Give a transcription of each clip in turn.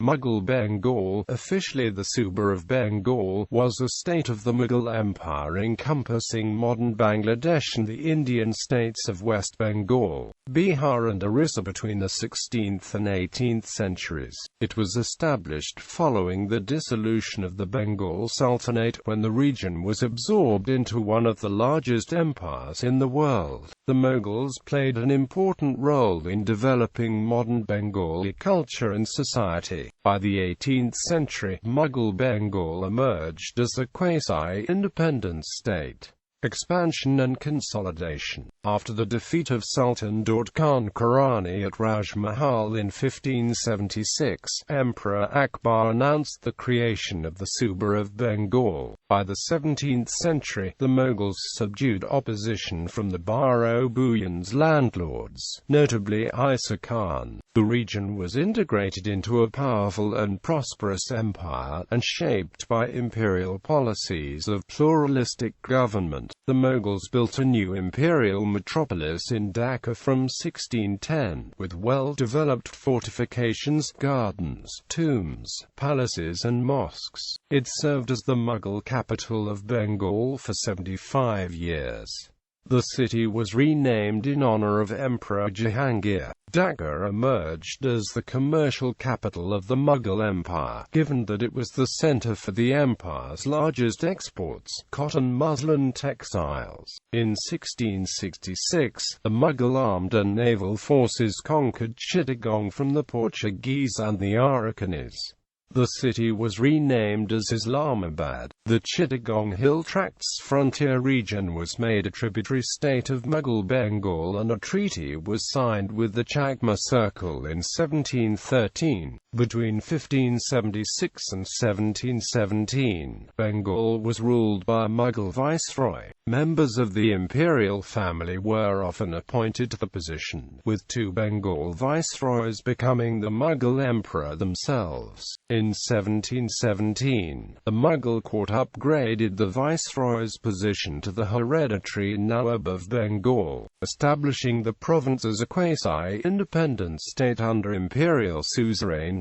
Mughal Bengal, officially the Subah of Bengal, was a state of the Mughal Empire encompassing modern Bangladesh and the Indian states of West Bengal, Bihar and Orissa between the 16th and 18th centuries. It was established following the dissolution of the Bengal Sultanate, when the region was absorbed into one of the largest empires in the world. The Mughals played an important role in developing modern Bengali culture and society. By the 18th century, Mughal Bengal emerged as a quasi-independent state. Expansion and consolidation. After the defeat of Sultan Daud Khan Korani at Rajmahal in 1576, Emperor Akbar announced the creation of the Subah of Bengal. By the 17th century, the Mughals subdued opposition from the Buyans landlords, notably Isa Khan. The region was integrated into a powerful and prosperous empire, and shaped by imperial policies of pluralistic government. The Mughals built a new imperial metropolis in Dhaka from 1610, with well-developed fortifications, gardens, tombs, palaces and mosques. It served as the Mughal capital of Bengal for 75 years. The city was renamed in honor of Emperor Jahangir. Dhaka emerged as the commercial capital of the Mughal Empire, given that it was the center for the empire's largest exports, cotton, muslin, textiles. In 1666, the Mughal armed and naval forces conquered Chittagong from the Portuguese and the Arakanese. The city was renamed as Islamabad. The Chittagong Hill Tracts frontier region was made a tributary state of Mughal Bengal, and a treaty was signed with the Chakma Circle in 1713. Between 1576 and 1717, Bengal was ruled by a Mughal viceroy. Members of the imperial family were often appointed to the position, with two Bengal viceroys becoming the Mughal emperor themselves. In 1717, the Mughal court upgraded the viceroy's position to the hereditary Nawab of Bengal, establishing the province as a quasi-independent state under imperial suzerainty.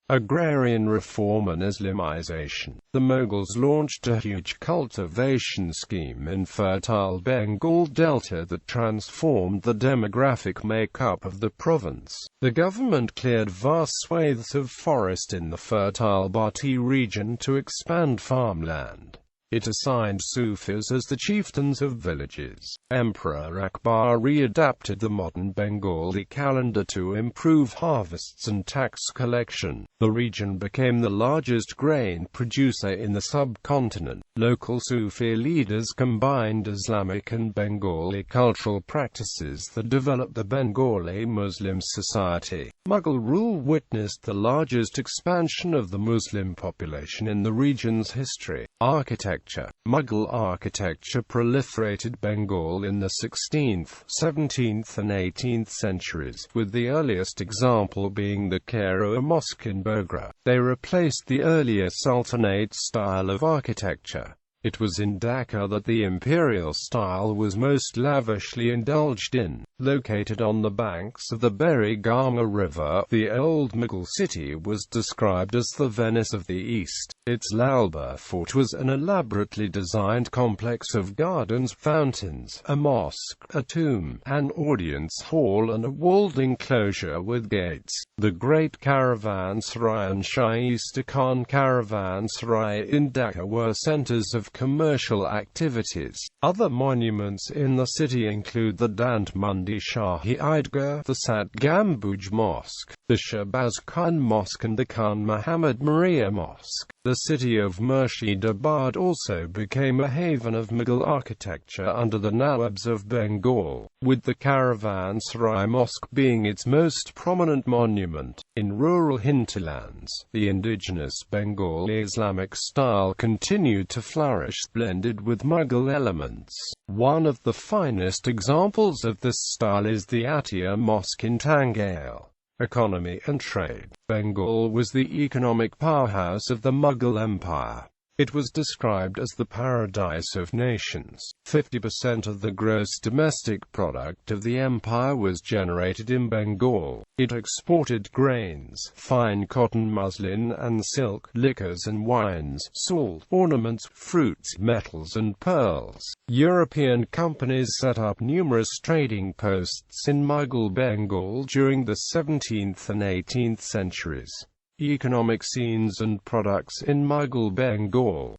Agrarian reform and Islamization. The Mughals launched a huge cultivation scheme in fertile Bengal Delta that transformed the demographic makeup of the province. The government cleared vast swathes of forest in the fertile Bhatti region to expand farmland. It assigned Sufis as the chieftains of villages. Emperor Akbar readapted the modern Bengali calendar to improve harvests and tax collection. The region became the largest grain producer in the subcontinent. Local Sufi leaders combined Islamic and Bengali cultural practices that developed the Bengali Muslim society. Mughal rule witnessed the largest expansion of the Muslim population in the region's history. Architecture. Mughal architecture proliferated Bengal in the 16th, 17th and 18th centuries, with the earliest example being the Kaira Mosque in Bogra. They replaced the earlier Sultanate style of architecture. It was in Dhaka that the imperial style was most lavishly indulged in. Located on the banks of the Berigama River, the old Mughal city was described as the Venice of the East. Its Lalbagh fort was an elaborately designed complex of gardens, fountains, a mosque, a tomb, an audience hall and a walled enclosure with gates. The Great Caravanserai and Shaista Khan Caravanserai in Dhaka were centers of commercial activities. Other monuments in the city include the Dant Mundi Shahi Eidgah, the Sat Gambuj Mosque, the Shahbaz Khan Mosque and the Khan Muhammad Maria Mosque. The city of Murshidabad also became a haven of Mughal architecture under the Nawabs of Bengal, with the Caravanserai Mosque being its most prominent monument. In rural hinterlands, the indigenous Bengali Islamic style continued to flourish, blended with Mughal elements. One of the finest examples of this style is the Atia Mosque in Tangail. Economy and trade. Bengal was the economic powerhouse of the Mughal Empire. It was described as the paradise of nations. 50% of the gross domestic product of the empire was generated in Bengal. It exported grains, fine cotton, muslin and silk, liquors and wines, salt, ornaments, fruits, metals and pearls. European companies set up numerous trading posts in Mughal Bengal during the 17th and 18th centuries. Economic scenes and products in Mughal Bengal.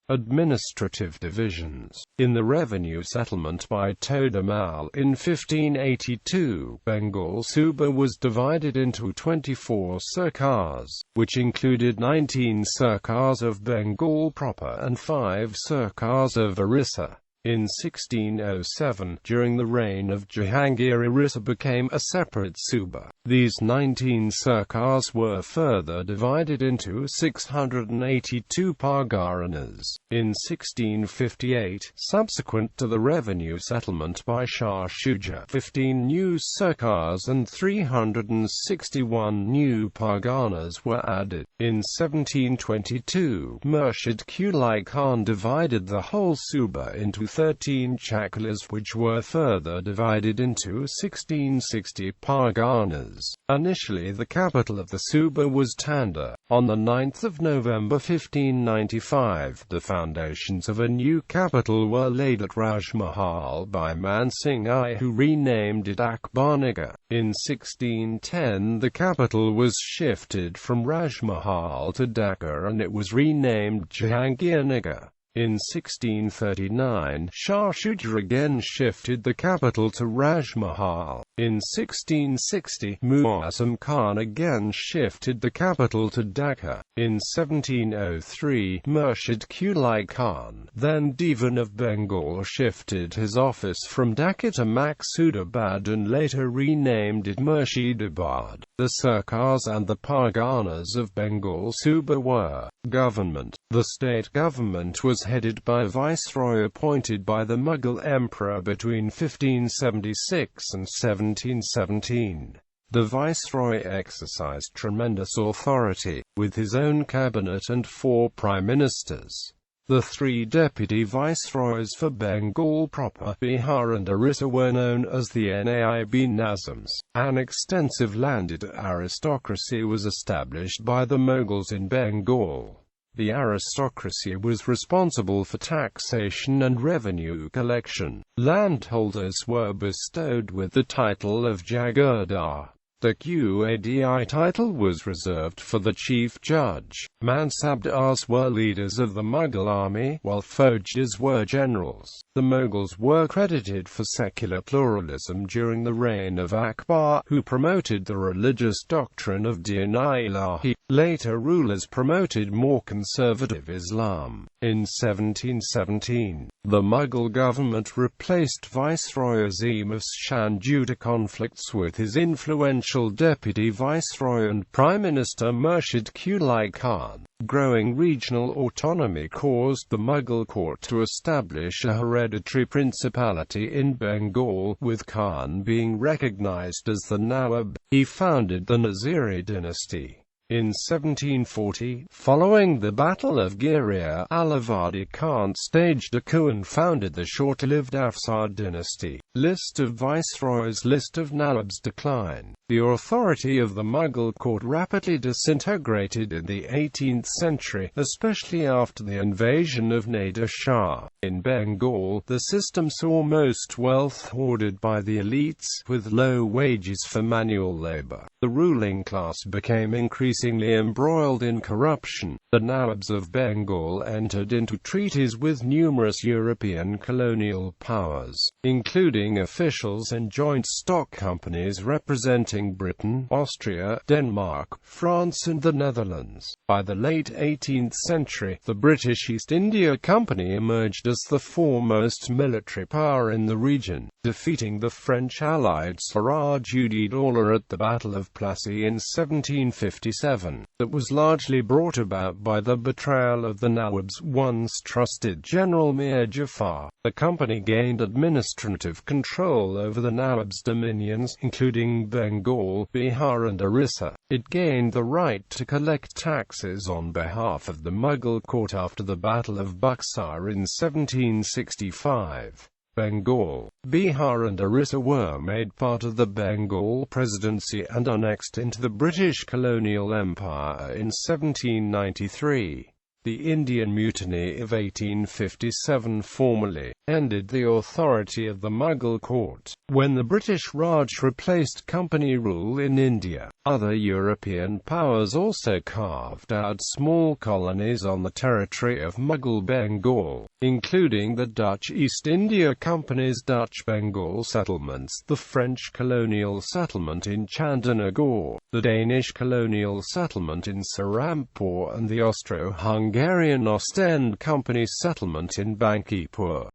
Administrative divisions. In the revenue settlement by Todamal in 1582, Bengal Subah was divided into 24 sarkars, which included 19 sarkars of Bengal proper and 5 sarkars of Orissa. In 1607, during the reign of Jahangir, Orissa became a separate Subah. These 19 sarkars were further divided into 682 parganas. In 1658, subsequent to the revenue settlement by Shah Shuja, 15 new sarkars and 361 new parganas were added. In 1722, Murshid Quli Khan divided the whole Subah into 13 chaklas, which were further divided into 1660 parganas. Initially the capital of the Subah was Tanda. On the 9th of November 1595, the foundations of a new capital were laid at Rajmahal by Man Singh I, who renamed it Akbarnagar. In 1610 the capital was shifted from Rajmahal to Dhaka and it was renamed Jahangirnagar. In 1639, Shah Shuja again shifted the capital to Rajmahal. In 1660, Muazzam Khan again shifted the capital to Dhaka. In 1703, Murshid Quli Khan, then Divan of Bengal, shifted his office from Dhaka to Maqsoodabad and later renamed it Murshidabad. The sarkars and the parganas of Bengal Subah were government. The state government was headed by a viceroy appointed by the Mughal emperor between 1576 and 1717. The viceroy exercised tremendous authority, with his own cabinet and 4 prime ministers. The 3 deputy viceroys for Bengal proper, Bihar and Orissa were known as the Naib Nazams. An extensive landed aristocracy was established by the Mughals in Bengal. The aristocracy was responsible for taxation and revenue collection. Landholders were bestowed with the title of Jagirdar. The Qadi title was reserved for the chief judge. Mansabdars were leaders of the Mughal army, while Faujas were generals. The Mughals were credited for secular pluralism during the reign of Akbar, who promoted the religious doctrine of Din-i-Ilahi. Later rulers promoted more conservative Islam. In 1717, the Mughal government replaced Viceroy Azim of Shan due to conflicts with his influential deputy viceroy and Prime Minister Murshid Quli Khan. Growing regional autonomy caused the Mughal court to establish a hereditary principality in Bengal, with Khan being recognized as the Nawab. He founded the Naziri dynasty. In 1740, following the Battle of Giria, Alawadi Khan staged a coup and founded the short-lived Afsar dynasty. List of viceroys. List of Nawabs. Decline. The authority of the Mughal court rapidly disintegrated in the 18th century, especially after the invasion of Nader Shah. In Bengal, the system saw most wealth hoarded by the elites, with low wages for manual labor. The ruling class became increasingly embroiled in corruption. The Nawabs of Bengal entered into treaties with numerous European colonial powers, including officials and joint stock companies representing Britain, Austria, Denmark, France and the Netherlands. By the late 18th century, the British East India Company emerged as the foremost military power in the region, defeating the French allied Siraj-ud-Daulah at the Battle of Plassey in 1756. 1857, that was largely brought about by the betrayal of the Nawab's once trusted general Mir Jafar. The company gained administrative control over the Nawab's dominions, including Bengal, Bihar and Orissa. It gained the right to collect taxes on behalf of the Mughal court after the Battle of Buxar in 1765. Bengal, Bihar and Orissa were made part of the Bengal Presidency and annexed into the British colonial empire in 1793. The Indian Mutiny of 1857 formally ended the authority of the Mughal court. When the British Raj replaced company rule in India, other European powers also carved out small colonies on the territory of Mughal Bengal, including the Dutch East India Company's Dutch Bengal settlements, the French colonial settlement in Chandernagore, the Danish colonial settlement in Serampore and the Austro-Hungarian Ostend Company's settlement in Bankipur.